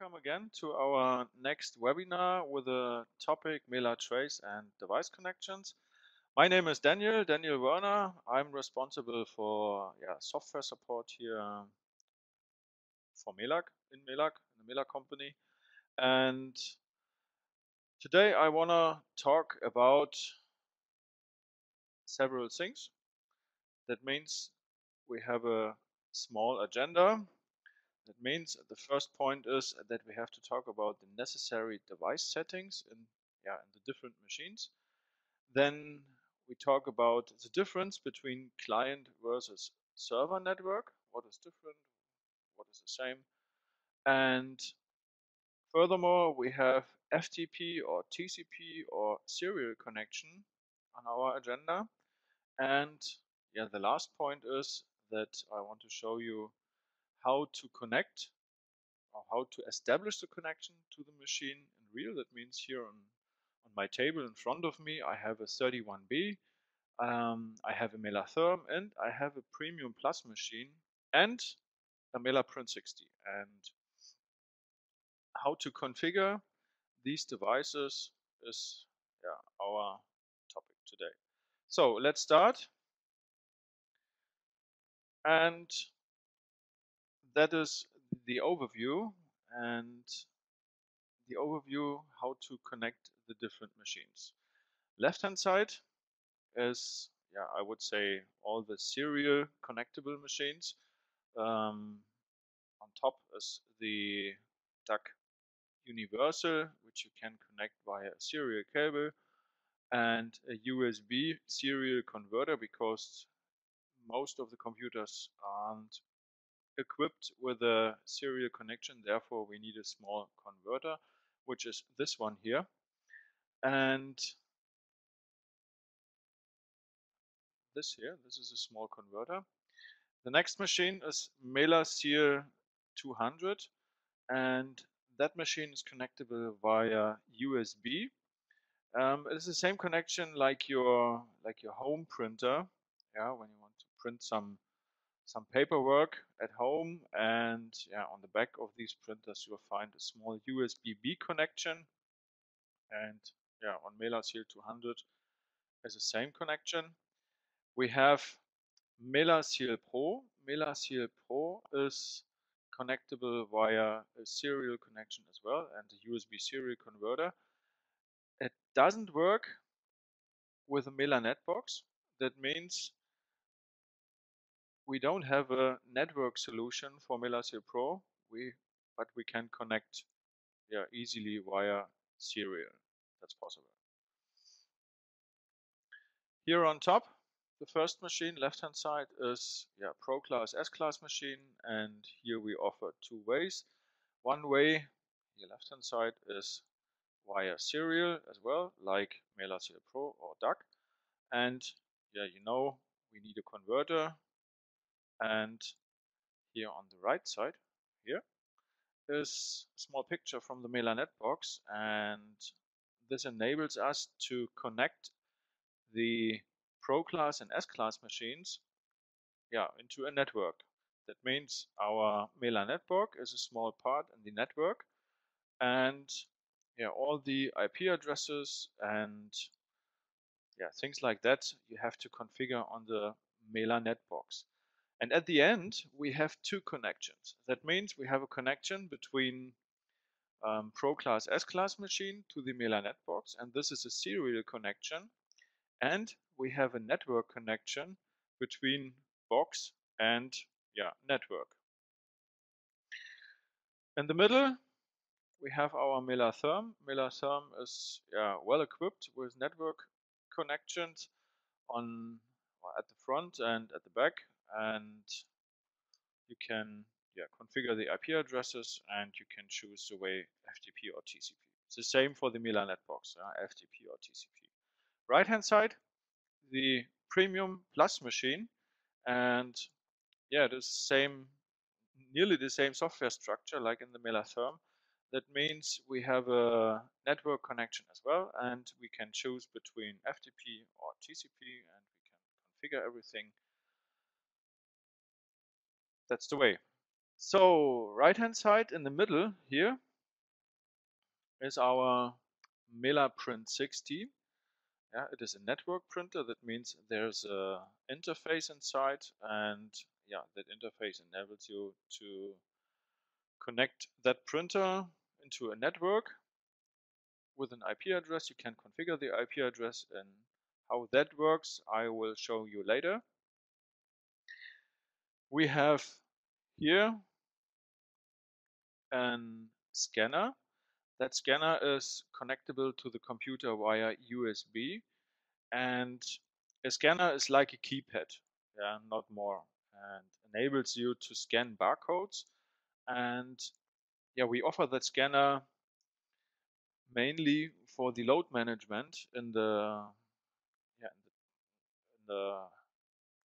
Welcome again to our next webinar with the topic MELAtrace and device connections. My name is Daniel Werner. I'm responsible for software support here for MELAG, in the MELAG company. And today I want to talk about several things. That means we have a small agenda. That means the first point is that we have to talk about the necessary device settings in the different machines. Then we talk about the difference between client versus server network. What is different? What is the same? And furthermore, we have FTP or TCP or serial connection on our agenda. And the last point is that I want to show you how to connect or how to establish the connection to the machine in real. That means here on my table in front of me, I have a 31B, I have a MELAtherm, and I have a Premium Plus machine and a MELAprint 60. And how to configure these devices is our topic today. So let's start. And that is the overview, and the overview how to connect the different machines. Left hand side is, I would say, all the serial connectable machines. On top is the DAC Universal, which you can connect via a serial cable, and a USB serial converter, because most of the computers aren't equipped with a serial connection. Therefore, we need a small converter, which is this one here. And this is a small converter. The next machine is MELAseal 200, and that machine is connectable via USB. It's the same connection like your home printer. When you want to print some paperwork at home, and on the back of these printers you'll find a small USB-B connection, and on MELAseal 200 is the same connection. We have MELAseal Pro. MELAseal Pro is connectable via a serial connection as well, and a USB serial converter. It doesn't work with a MELAnet box. That means we don't have a network solution for MELAseal Pro, but we can connect easily via serial. That's possible. Here on top, the first machine, left hand side, is Pro class, S class machine, and here we offer two ways. One way, the left hand side, is via serial as well, like MELAseal Pro or DAC. And we need a converter. And here on the right side, here is a small picture from the MELAnet box, and this enables us to connect the Pro class and S class machines into a network. That means our MELAnet box is a small part in the network, and all the IP addresses and things like that you have to configure on the MELAnet box. And at the end, we have two connections. That means we have a connection between Pro class, S class machine to the MELAnet box, and this is a serial connection. And we have a network connection between box and network. In the middle, we have our MELAtherm. MELAtherm is well equipped with network connections at the front and at the back, and you can configure the IP addresses, and you can choose the way FTP or TCP. It's the same for the MELAnet box, FTP or TCP. Right hand side, the Premium Plus machine, and it is nearly the same software structure like in the MELAtherm. That means we have a network connection as well, and we can choose between FTP or TCP, and we can configure everything. That's the way. So right hand side in the middle here, is our MELAprint 60. Yeah, it is a network printer. That means there's a interface inside, and yeah, that interface enables you to connect that printer into a network with an IP address. You can configure the IP address, and how that works I will show you later. We have here a scanner. That scanner is connectable to the computer via USB, and a scanner is like a keypad, yeah, not more, and enables you to scan barcodes. And yeah, we offer that scanner mainly for the load management in the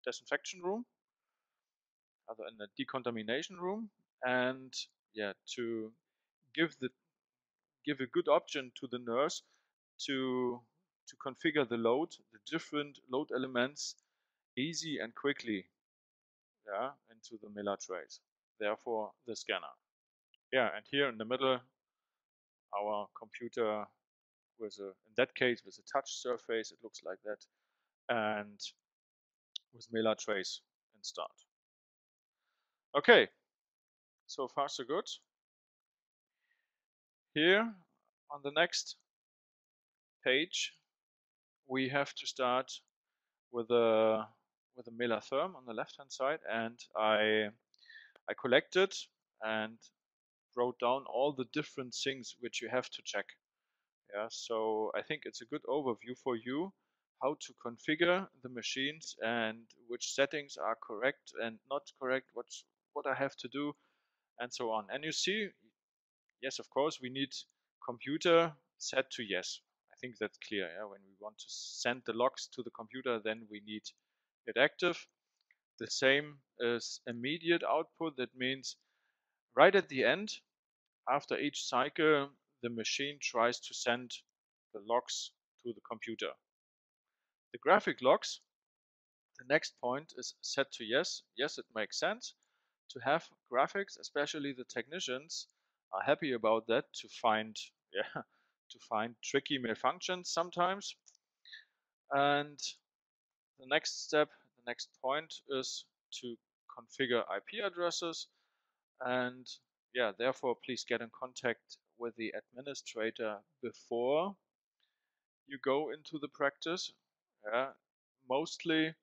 disinfection room, other in the decontamination room, and yeah, to give a good option to the nurse to configure the load, the different load elements, easy and quickly, yeah, into the MELAtrace. Therefore, the scanner. Yeah, and here in the middle, our computer with in that case, with a touch surface, it looks like that, and with MELAtrace installed. Okay, so far so good. Here on the next page, we have to start with a MELAtherm on the left-hand side, and I collected and wrote down all the different things which you have to check. Yeah, so I think it's a good overview for you how to configure the machines and which settings are correct and not correct, what I have to do, and so on. And you see, yes, of course, we need computer set to yes. I think that's clear. Yeah? When we want to send the logs to the computer, then we need it active. The same is immediate output. That means right at the end, after each cycle, the machine tries to send the logs to the computer. The graphic logs, the next point is set to yes. Yes, it makes sense to have graphics, especially the technicians are happy about that to find yeah, to find tricky malfunctions sometimes. And the next step, the next point is to configure IP addresses, and yeah, therefore please get in contact with the administrator before you go into the practice. Yeah, mostly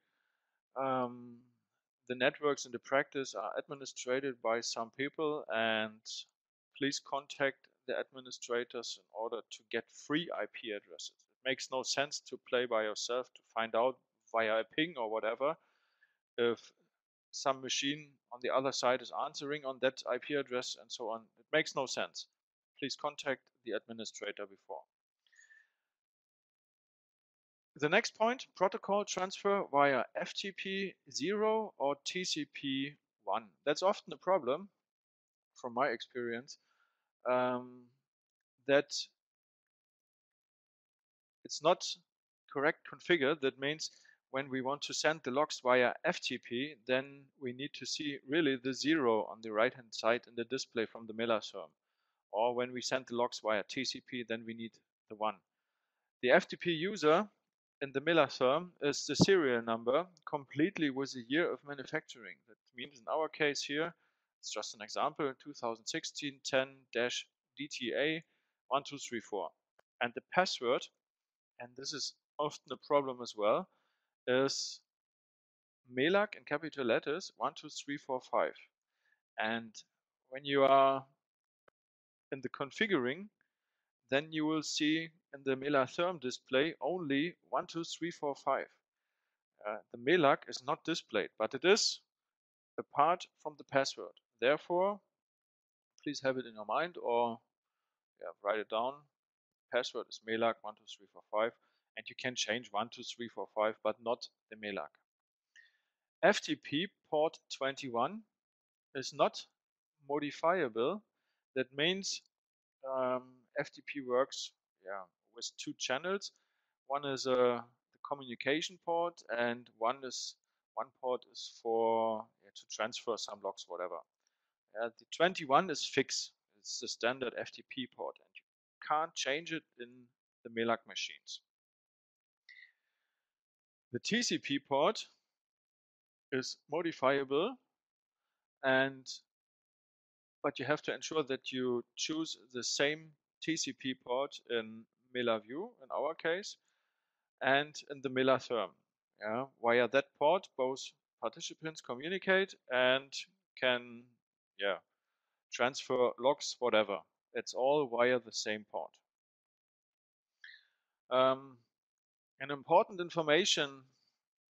the networks in the practice are administrated by some people, and please contact the administrators in order to get free IP addresses. It makes no sense to play by yourself to find out via a ping or whatever if some machine on the other side is answering on that IP address and so on. It makes no sense. Please contact the administrator before. The next point, protocol transfer via FTP 0 or TCP 1. That's often a problem, from my experience, that it's not correct configured. That means when we want to send the logs via FTP, then we need to see really the 0 on the right-hand side in the display from the MELAtherm. Or when we send the logs via TCP, then we need the 1. The FTP user in the MELAtherm is the serial number completely with the year of manufacturing. That means in our case here, it's just an example, 2016 10-DTA 1234. And the password, and this is often a problem as well, is MELAG in capital letters 12345. And when you are in the configuring, then you will see in the MELAtherm display only 12345. The MELAG is not displayed, but it is apart from the password. Therefore, please have it in your mind or write it down. Password is MELAG 12345, and you can change 12345, but not the MELAG. FTP port 21 is not modifiable. That means FTP works with two channels. One is the communication port, and one port is for to transfer some logs, whatever. The 21 is fixed. It's the standard FTP port, and you can't change it in the MELAG machines. The TCP port is modifiable, but you have to ensure that you choose the same TCP port in MELAview, in our case, and in the MELAtherm. Yeah, via that port, both participants communicate and can, transfer logs, whatever. It's all via the same port. An important information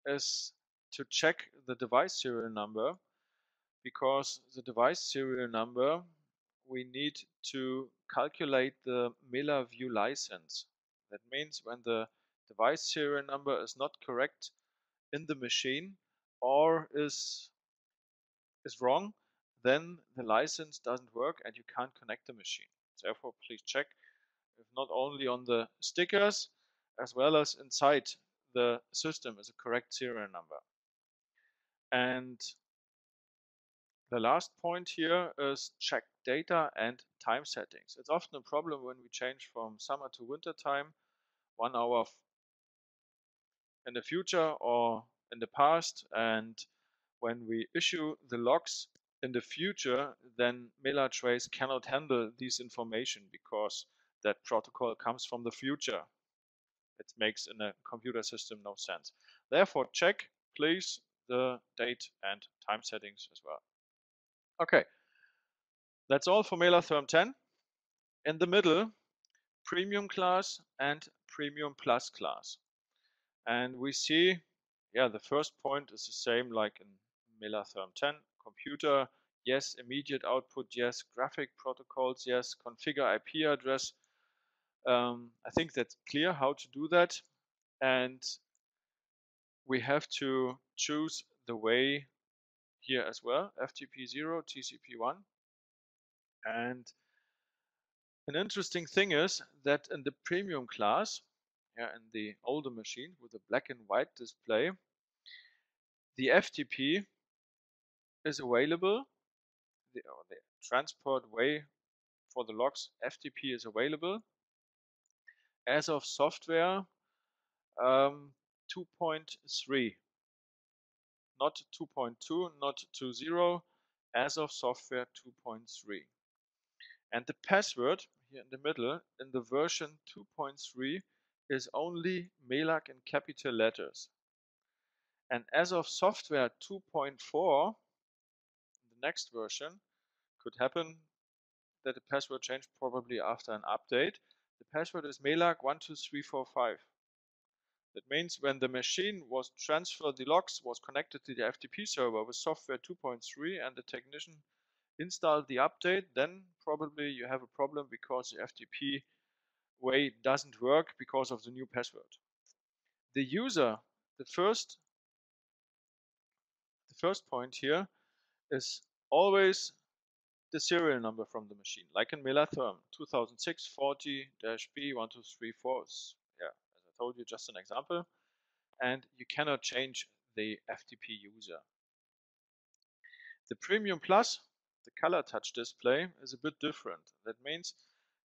is to check the device serial number, because the device serial number we need to calculate the MELAview license. That means when the device serial number is not correct in the machine or is wrong, then the license doesn't work and you can't connect the machine. Therefore, please check if not only on the stickers as well as inside the system is a correct serial number. And the last point here is check data and time settings. It's often a problem when we change from summer to winter time, 1 hour in the future or in the past, and when we issue the logs in the future, then MELAtrace cannot handle this information because that protocol comes from the future. It makes in a computer system no sense. Therefore, check please the date and time settings as well. Okay, that's all for MELAtherm 10. In the middle, premium class and premium plus class. And we see, the first point is the same like in MELAtherm 10. Computer, yes. Immediate output, yes. Graphic protocols, yes. Configure IP address. I think that's clear how to do that. And we have to choose the way here as well, FTP 0, TCP 1. And an interesting thing is that in the premium class, in the older machine with the black and white display, the FTP is available, the transport way for the logs FTP is available as of software 2.3, not 2.2, not 2.0, as of software 2.3. And the password here in the middle in the version 2.3 is only MELAG in capital letters. And as of software 2.4, the next version, could happen that the password changed probably after an update. The password is MELAG 12345. That means when the machine was transferred, the logs was connected to the FTP server with software 2.3 and the technician installed the update, then probably you have a problem because the FTP way doesn't work because of the new password. The user, the first point here is always the serial number from the machine, like in MELAtherm 2006 40-B1234. As I told you, just an example. And you cannot change the FTP user. The Premium Plus, the color touch display, is a bit different. That means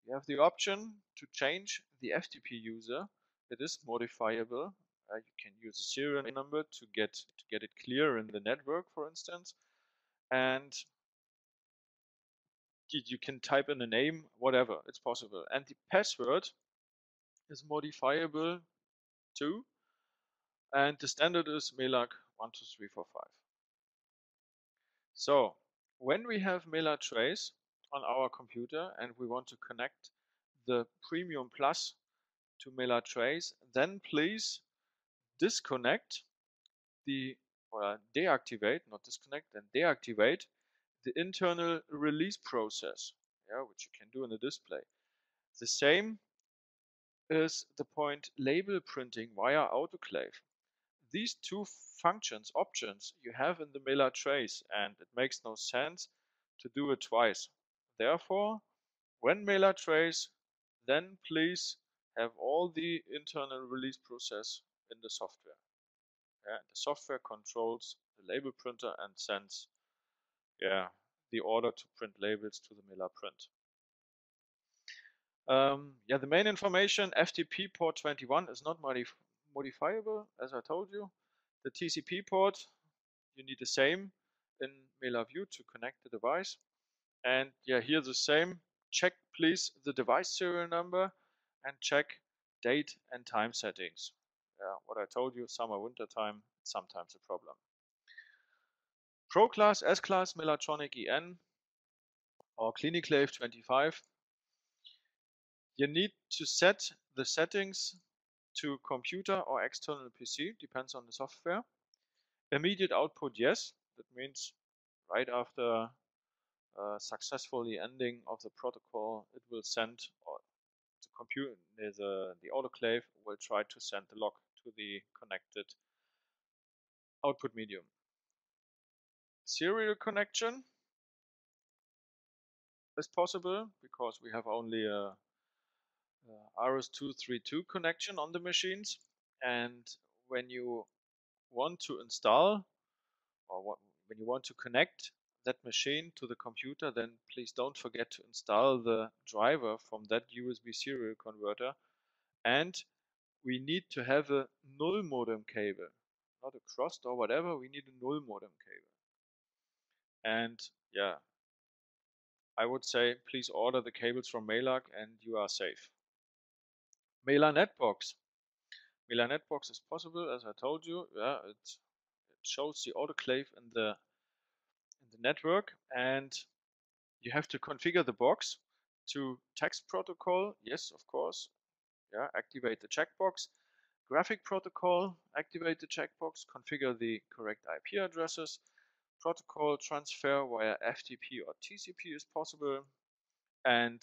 you have the option to change the FTP user. It is modifiable. You can use a serial number to get it clear in the network, for instance, and you can type in a name, whatever, it's possible. And the password is modifiable too, and the standard is MELAG 12345. So when we have MELAtrace on our computer and we want to connect the Premium Plus to MELAtrace, then please disconnect deactivate, not disconnect, and deactivate the internal release process, which you can do in the display. The same is the point label printing via autoclave. These two functions, options, you have in the MELAtrace, and it makes no sense to do it twice. Therefore, when MELAtrace, then please have all the internal release process in the software. The software controls the label printer and sends the order to print labels to the MELAprint. Yeah, the main information, FTP port 21 is not modifiable, as I told you. The TCP port, you need the same in MELAview to connect the device. And yeah, here the same. Check please the device serial number and check date and time settings. Yeah, what I told you, summer, winter time, sometimes a problem. Pro class, S class, MELAtronic EN, or ClinicLave 25. You need to set the settings to computer or external PC, depends on the software. Immediate output, yes. That means right after successfully ending of the protocol, it will send, or the computer, the autoclave will try to send the log to the connected output medium. Serial connection is possible because we have only a RS-232 connection on the machines, and when you want to install or when you want to connect that machine to the computer, then please don't forget to install the driver from that USB serial converter, and we need to have a null modem cable, not a crossed or whatever. We need a null modem cable. And yeah, I would say please order the cables from MELAG and you are safe. MELAnetbox. MELAnetbox is possible, as I told you. Yeah, it shows the autoclave in the network, and you have to configure the box to text protocol. Yes, of course. Yeah, activate the checkbox. Graphic protocol, activate the checkbox, configure the correct IP addresses. Protocol transfer via FTP or TCP is possible, and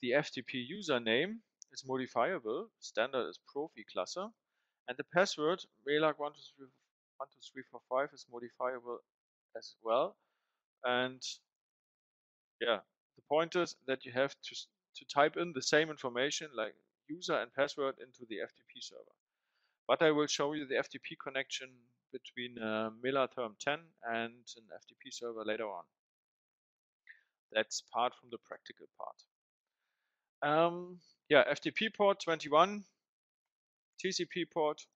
the FTP username is modifiable. Standard is Profi Klasse, and the password MELAG12345 is modifiable as well. And yeah, the point is that you have to type in the same information like user and password into the FTP server. But I will show you the FTP connection between MELAterm 10 and an FTP server later on. That's part from the practical part. Yeah, FTP port 21, TCP port.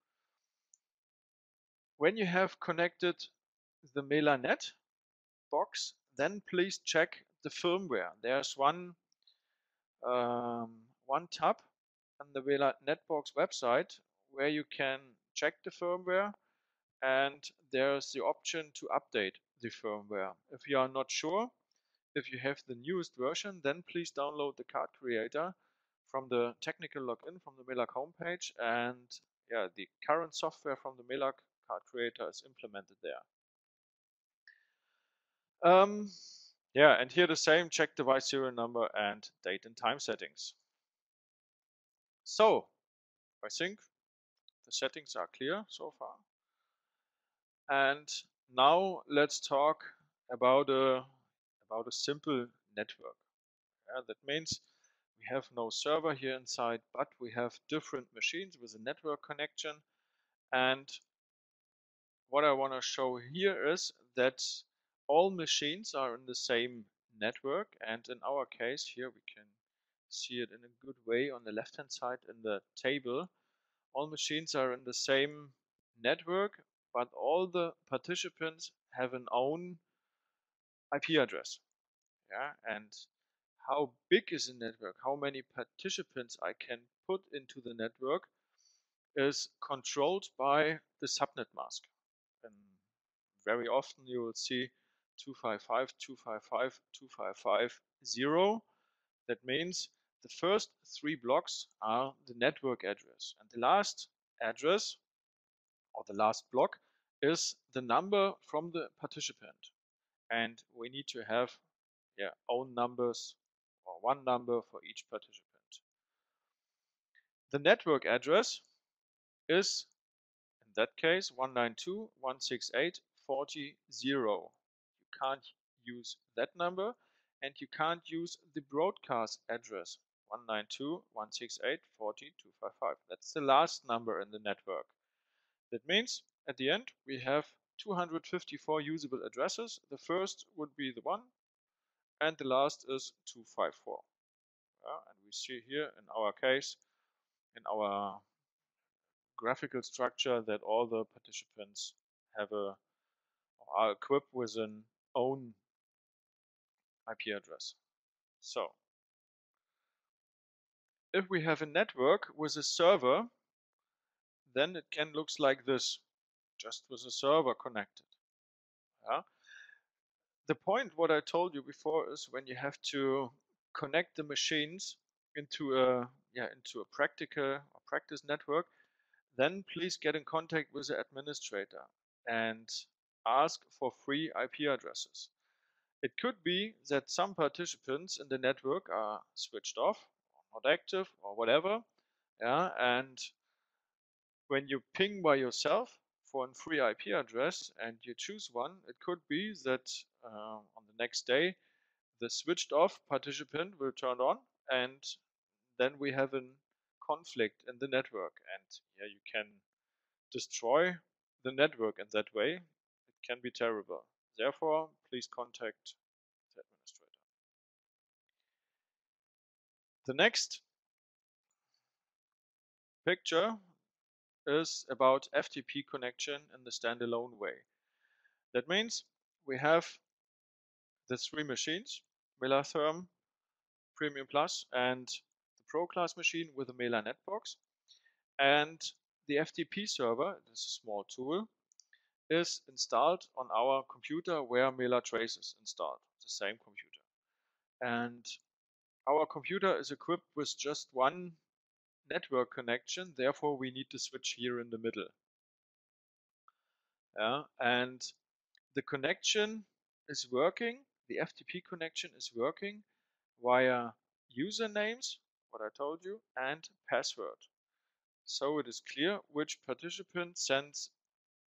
When you have connected the MELAnet box, then please check the firmware. There's one tab on the MELAnetbox website where you can check the firmware, and there's the option to update the firmware. If you are not sure, if you have the newest version, then please download the card creator from the technical login from the MELAG homepage, and yeah, the current software from the MELAG card creator is implemented there. Yeah, and here the same, check device serial number and date and time settings. So, I think the settings are clear so far. And now let's talk about a simple network. Yeah, that means we have no server here inside, but we have different machines with a network connection. And what I want to show here is that all machines are in the same network, and in our case here we can see it in a good way on the left hand side in the table. All machines are in the same network, but all the participants have an own IP address. Yeah, and how big is the network, how many participants I can put into the network is controlled by the subnet mask. And very often you will see 255.255.255.0. That means the first 3 blocks are the network address, and the last address or the last block is the number from the participant, and we need to have own numbers or one number for each participant. The network address is in that case 192.168.40.0. You can't use that number, and you can't use the broadcast address 192.168.40.255. That's the last number in the network. That means at the end we have 254 usable addresses. The first would be the 1 and the last is 254. And we see here in our case, in our graphical structure, that all the participants are equipped with an own IP address. So if we have a network with a server, then it can look like this, just with a server connected. Yeah? The point what I told you before is when you have to connect the machines into a practical or practice network, then please get in contact with the administrator and ask for free IP addresses. It could be that some participants in the network are switched off, or not active, or whatever. Yeah, and when you ping by yourself for a free IP address and you choose one, it could be that on the next day the switched off participant will turn on, and then we have a conflict in the network, and yeah, you can destroy the network in that way. It can be terrible. Therefore, please contact the administrator. The next picture is about FTP connection in the standalone way. That means we have the three machines, MELAtherm, Premium Plus, and the Pro Class machine with a MELAnet box. And the FTP server, this is a small tool, is installed on our computer where MELAtrace is installed, the same computer. And our computer is equipped with just one network connection, therefore we need to switch here in the middle. Yeah, and the connection is working, the FTP connection is working via usernames, what I told you, and password. So it is clear which participant sends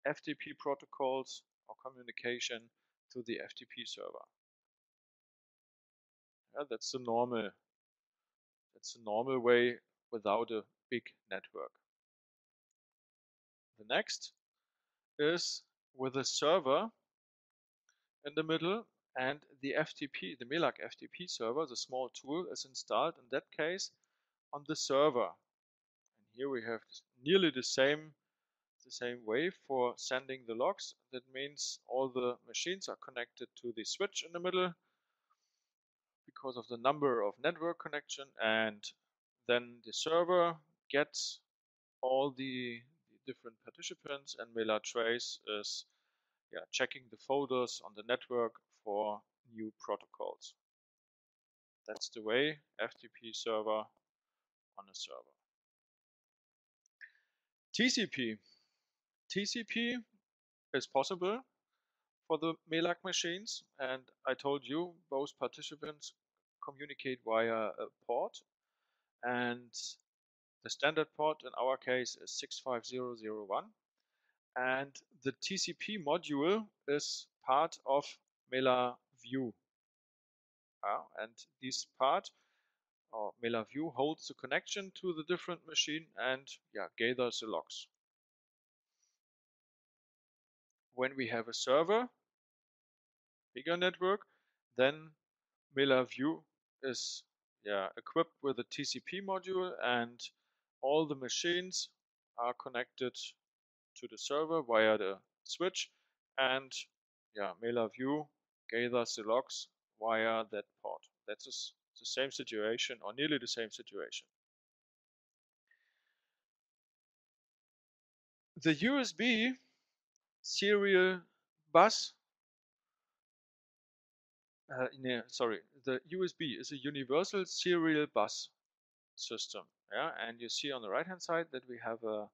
FTP protocols or communication to the FTP server. Yeah, that's the normal way without a big network. The next is with a server in the middle, and the FTP, the MELAG FTP server, the small tool, is installed in that case on the server. And here we have nearly the same way for sending the logs. That means all the machines are connected to the switch in the middle because of the number of network connection, and then the server gets all the different participants, and MELAtrace is checking the folders on the network for new protocols. That's the way FTP server on a server. TCP. TCP is possible for the MELAG machines, and I told you both participants communicate via a port, and the standard port in our case is 65001, and the TCP module is part of MELAview. And this part, or MELAview, holds the connection to the different machine and gathers the logs. When we have a server, bigger network, then MELAview is equipped with a TCP module, and all the machines are connected to the server via the switch, and MELAview gathers the logs via that port. That's the same situation, or nearly the same situation. The USB serial bus, the USB is a universal serial bus system. Yeah, and you see on the right hand side that we have a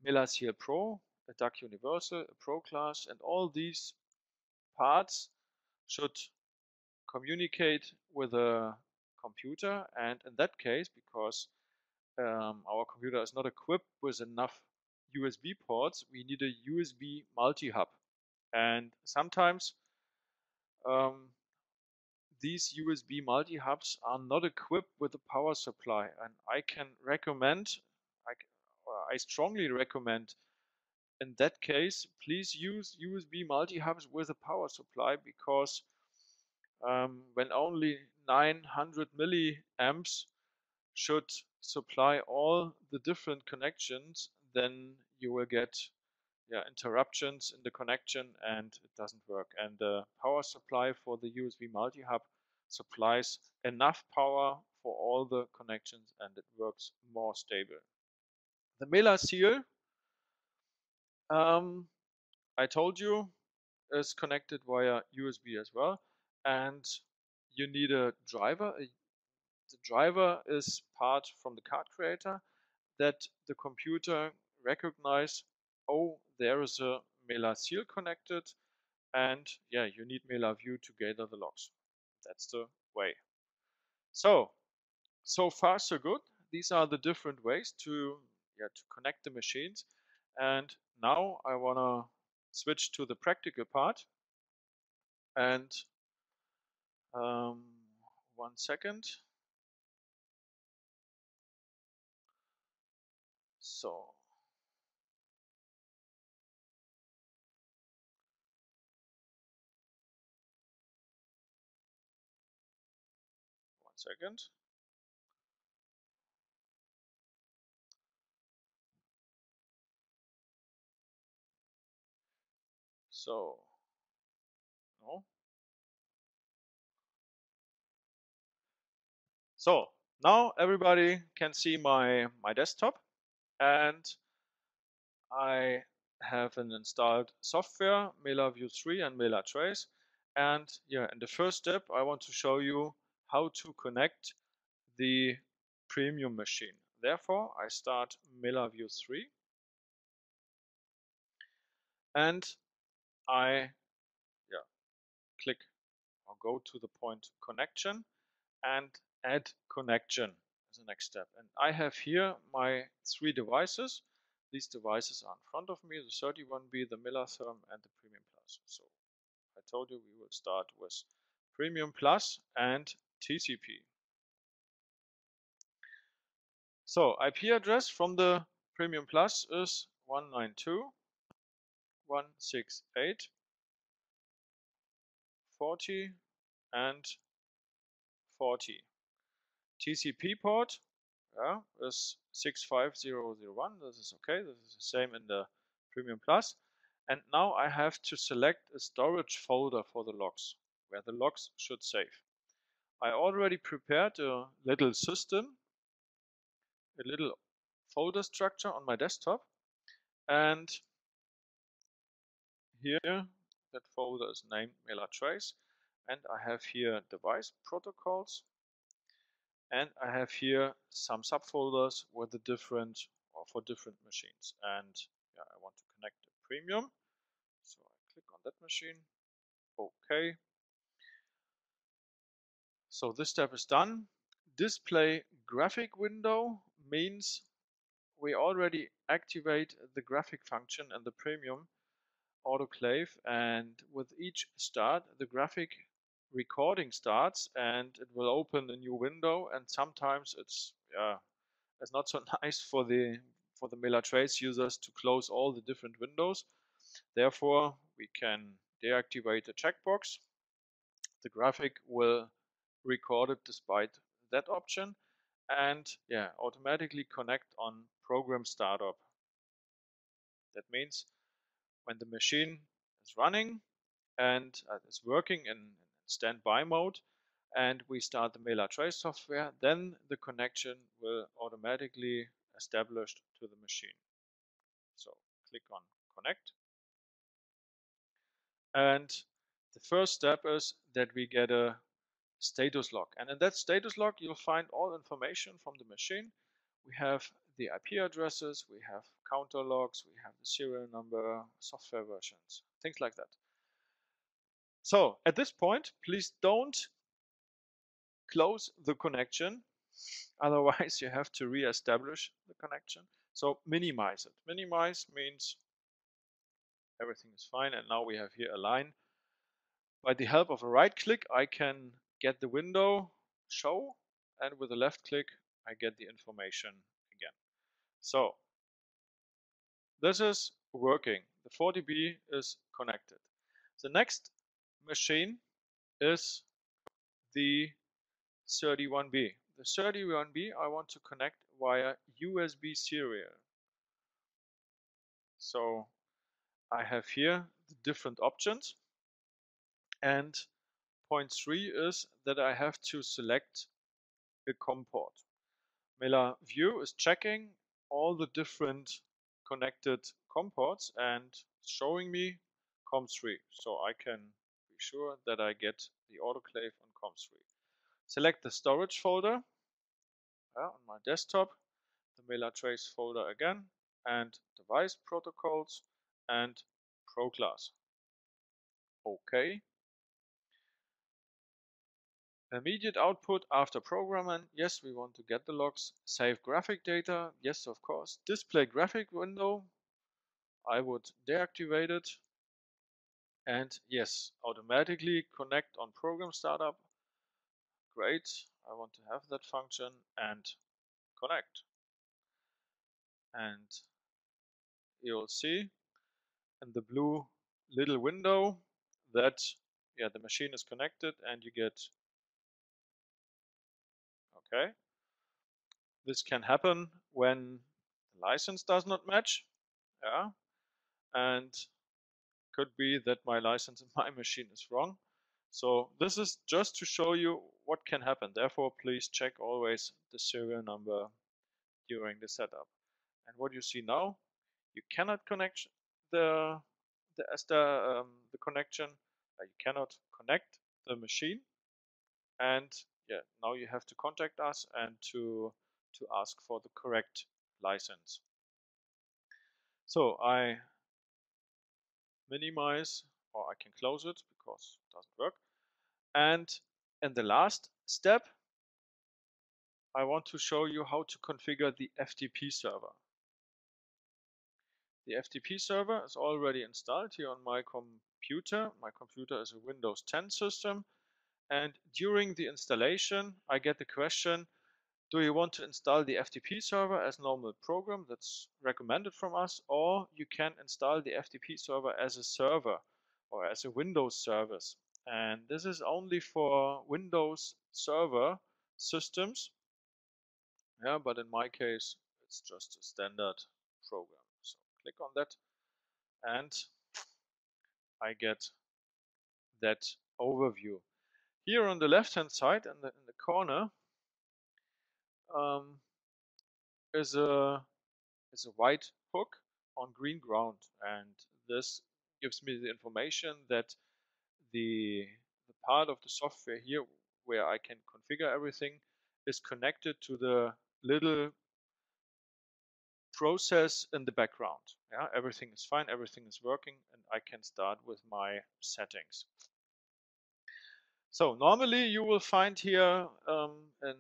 MELACL Pro, a DAC Universal, a Pro Class, and all these parts should communicate with a computer. And in that case, because our computer is not equipped with enough USB ports, we need a USB multi-hub. And sometimes these USB multi-hubs are not equipped with a power supply, and I strongly recommend in that case, please use USB multi-hubs with a power supply, because when only 900 milliamps should supply all the different connections, then you will get interruptions in the connection and it doesn't work. And the power supply for the USB multi-hub supplies enough power for all the connections and it works more stable. The MELAseal, I told you, is connected via USB as well, and you need a driver. The driver is part from the card creator that the computer recognize, oh, there is a MELAseal connected, and yeah, you need MELAview to gather the logs. That's the way. So far so good. These are the different ways to connect the machines. And now I wanna switch to the practical part. And 1 second. So 1 second. So no. So now everybody can see my desktop, and I have an installed software, MELAview 3 and MELAtrace. And yeah, in the first step, I want to show you how to connect the premium machine. Therefore, I start MELAview 3 and I click or go to the point connection and add connection as the next step. And I have here my 3 devices. These devices are in front of me, the 31B, the MELAtherm and the Premium Plus. So I told you we will start with Premium Plus and TCP. So IP address from the Premium Plus is 192.168.40 and 40. TCP port is 65001. This is okay. This is the same in the Premium Plus. And now I have to select a storage folder for the logs, where the logs should save. I already prepared a little system, a little folder structure on my desktop. And here, that folder is named MELAtrace. And I have here device protocols. And I have here some subfolders with the different or for different machines. And yeah, I want to connect the premium. So I click on that machine. Okay. So this step is done. Display graphic window means we already activate the graphic function in the premium autoclave, and with each start the graphic recording starts and it will open a new window, and sometimes it's not so nice for the MELAtrace users to close all the different windows. Therefore, we can deactivate the checkbox. The graphic will record it despite that option, and yeah, automatically connect on program startup. That means when the machine is running and is working in standby mode, and we start the MELAtrace software, then the connection will automatically established to the machine. So click on connect. And the first step is that we get a status log. And in that status log, you'll find all information from the machine. We have the IP addresses, we have counter logs, we have the serial number, software versions, things like that. So at this point, please don't close the connection. Otherwise, you have to re-establish the connection. So minimize it. Minimize means everything is fine. And now we have here a line. By the help of a right click, I can get the window show. And with a left click, I get the information again. So this is working. The 40B is connected. The next machine is the 31B. The 31B I want to connect via USB serial. So I have here the different options, and point 3 is that I have to select a COM port. MELAview is checking all the different connected COM ports and showing me COM3, so I can be sure that I get the autoclave on COM3. Select the storage folder on my desktop, the MELAtrace folder again, and device protocols and ProClass. OK. Immediate output after programming. Yes, we want to get the logs. Save graphic data. Yes, of course. Display graphic window. I would deactivate it. And yes, automatically connect on program startup. Great. I want to have that function and connect. And you'll see in the blue little window that the machine is connected and you get okay. This can happen when the license does not match. Yeah. And could be that my license in my machine is wrong. So this is just to show you what can happen. Therefore, please check always the serial number during the setup. And what you see now, you cannot connect the connection. You cannot connect the machine, and now you have to contact us and to ask for the correct license. So I minimize, or I can close it because it doesn't work. And in the last step, I want to show you how to configure the FTP server. The FTP server is already installed here on my computer. My computer is a Windows 10 system. And during the installation, I get the question, do you want to install the FTP server as normal program that's recommended from us, or you can install the FTP server as a server or as a Windows service. And this is only for Windows server systems. Yeah, but in my case, it's just a standard program. So click on that and I get that overview. Here on the left hand side in the corner is a white hook on green ground, and this gives me the information that the part of the software here where I can configure everything is connected to the little process in the background. Yeah, everything is fine, everything is working, and I can start with my settings. So normally you will find here an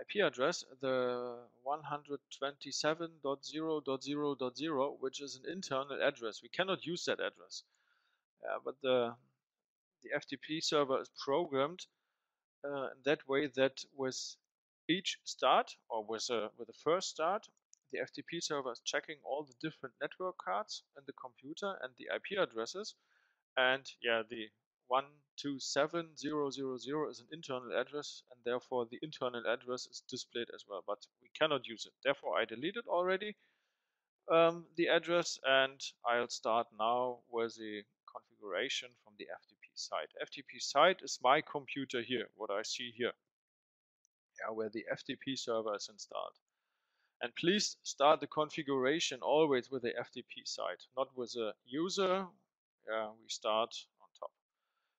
IP address, the 127.0.0.0, which is an internal address. We cannot use that address, but the FTP server is programmed in that way that with each start, or with the first start, the FTP server is checking all the different network cards in the computer and the IP addresses, and the 127.0.0.0 is an internal address, and therefore the internal address is displayed as well, but we cannot use it. Therefore I deleted already the address, and I'll start now with the configuration from the FTP site. FTP site is my computer here, what I see here, where the FTP server is installed. And please start the configuration always with the FTP site, not with a user. We start on top.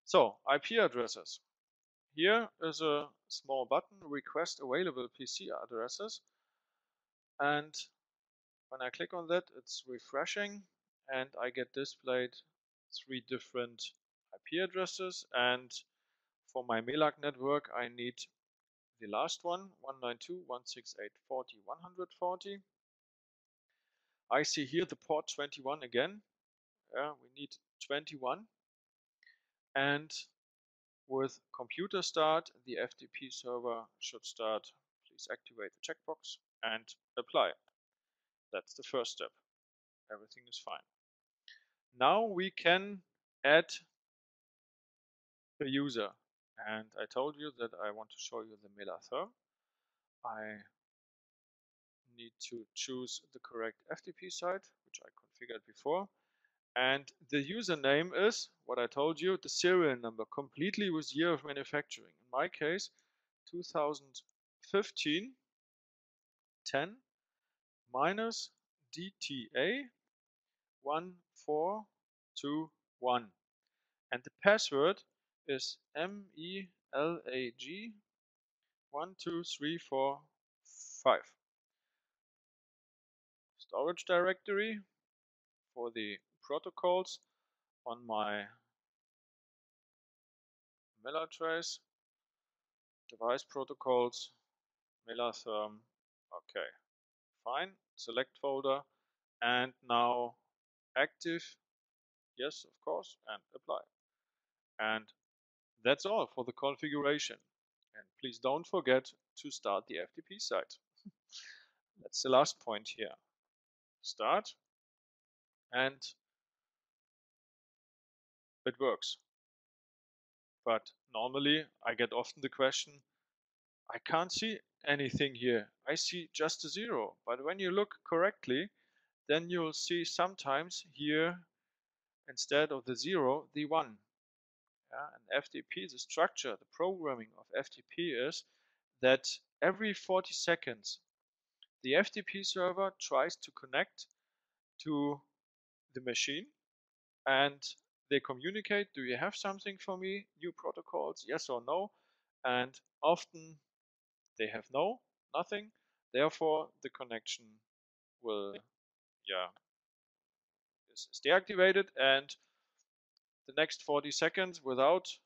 So IP addresses. Here is a small button, request available PC addresses, and when I click on that, it's refreshing and I get displayed 3 different IP addresses, and for my MELAG network I need the last one, 192.168.40.140. I see here the port 21 again. We need 21, and with computer start, the FTP server should start. Please activate the checkbox and apply. That's the first step. Everything is fine. Now we can add a user. And I told you that I want to show you the MELAtherm. I need to choose the correct FTP site, which I configured before. And the username is, what I told you, the serial number, completely with year of manufacturing. In my case, 2015 10 minus DTA 1421. And the password is MELAG 12345. Storage directory for the protocols on my MELAtrace, device protocols, MELAtherm. Okay, fine. Select folder and now active. Yes, of course, and apply. And that's all for the configuration. And please don't forget to start the FTP site. That's the last point here. Start, and it works. But normally I get often the question, I can't see anything here. I see just a 0. But when you look correctly, then you'll see sometimes here, instead of the 0, the 1. Yeah, and FTP, the structure, the programming of FTP is that every 40 seconds the FTP server tries to connect to the machine and they communicate, do you have something for me, new protocols, yes or no, and often they have nothing, therefore the connection will is deactivated, and the next 14 seconds without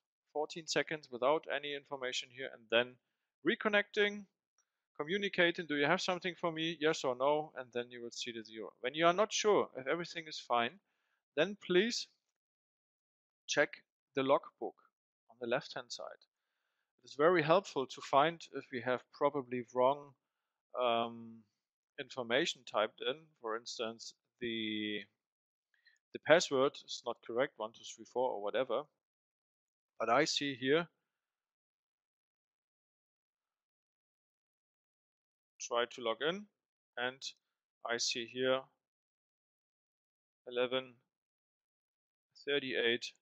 any information here, and then reconnecting, communicating, do you have something for me, yes or no, and then you will see the 0. When you are not sure if everything is fine, then please check the logbook on the left hand side. It is very helpful to find if we have probably wrong information typed in. For instance, the password is not correct, 1234 or whatever. But I see here, try to log in, and I see here 1138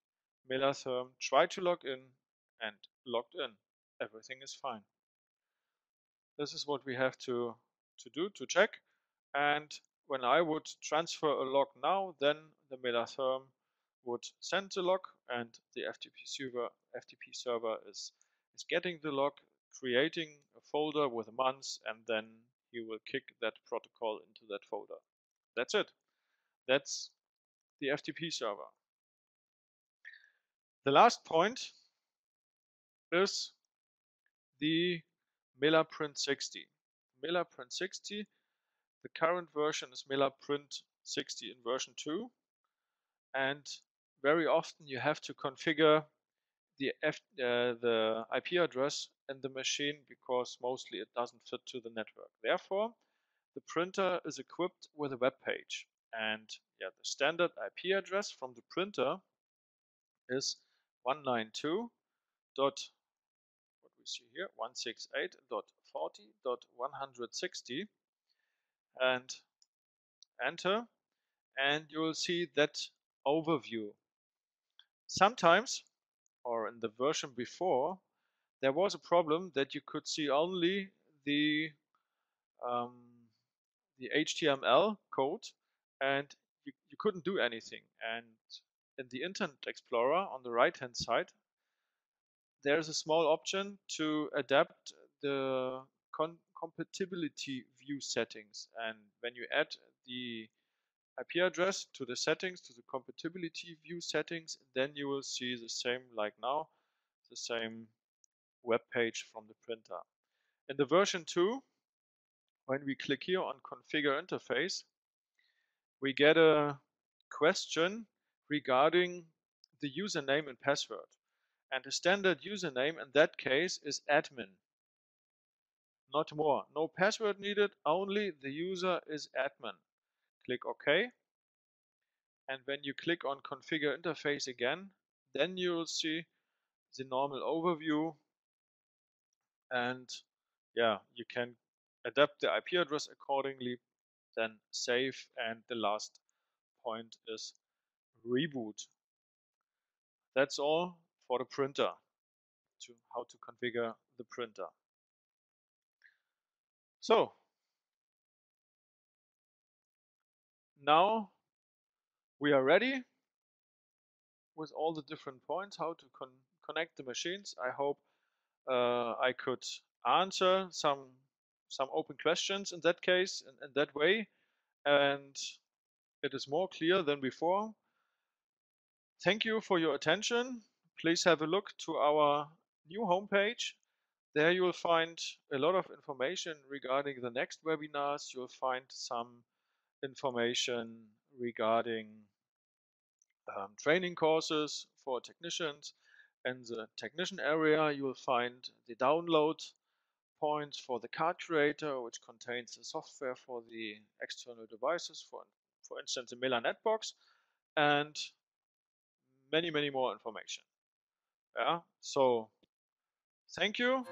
MELAtherm, try to log in, and logged in. Everything is fine. This is what we have to do to check. And when I would transfer a log now, then the MELAtherm would send the log, and the FTP server is getting the log, creating a folder with months, and then he will kick that protocol into that folder. That's it. That's the FTP server. The last point is the MELAprint 60. MELAprint 60, the current version is MELAprint 60 in version 2, and very often you have to configure the IP address in the machine because mostly it doesn't fit to the network. Therefore, the printer is equipped with a web page, and the standard IP address from the printer is 192. What we see here, 168.40.160, and enter, and you will see that overview. Sometimes, or in the version before, there was a problem that you could see only the HTML code, and you couldn't do anything. And in the Internet Explorer on the right hand side, there's a small option to adapt the compatibility view settings, and when you add the IP address to the settings, to the compatibility view settings, then you will see the same like now, the same web page from the printer. In the version 2, when we click here on configure interface, we get a question regarding the username and password. And the standard username in that case is admin. Not more. No password needed, only the user is admin. Click OK. And when you click on configure interface again, then you will see the normal overview, and yeah, you can adapt the IP address accordingly, then save, and the last point is reboot. That's all for the printer, how to configure the printer. So now we are ready with all the different points, how to connect the machines. I hope I could answer some open questions in that case, in that way, and it is more clear than before. Thank you for your attention. Please have a look to our new homepage. There you will find a lot of information regarding the next webinars. You'll find some information regarding training courses for technicians. In the technician area, you will find the download points for the card creator, which contains the software for the external devices, for instance, the MELANetbox, and many more information. Yeah, so thank you.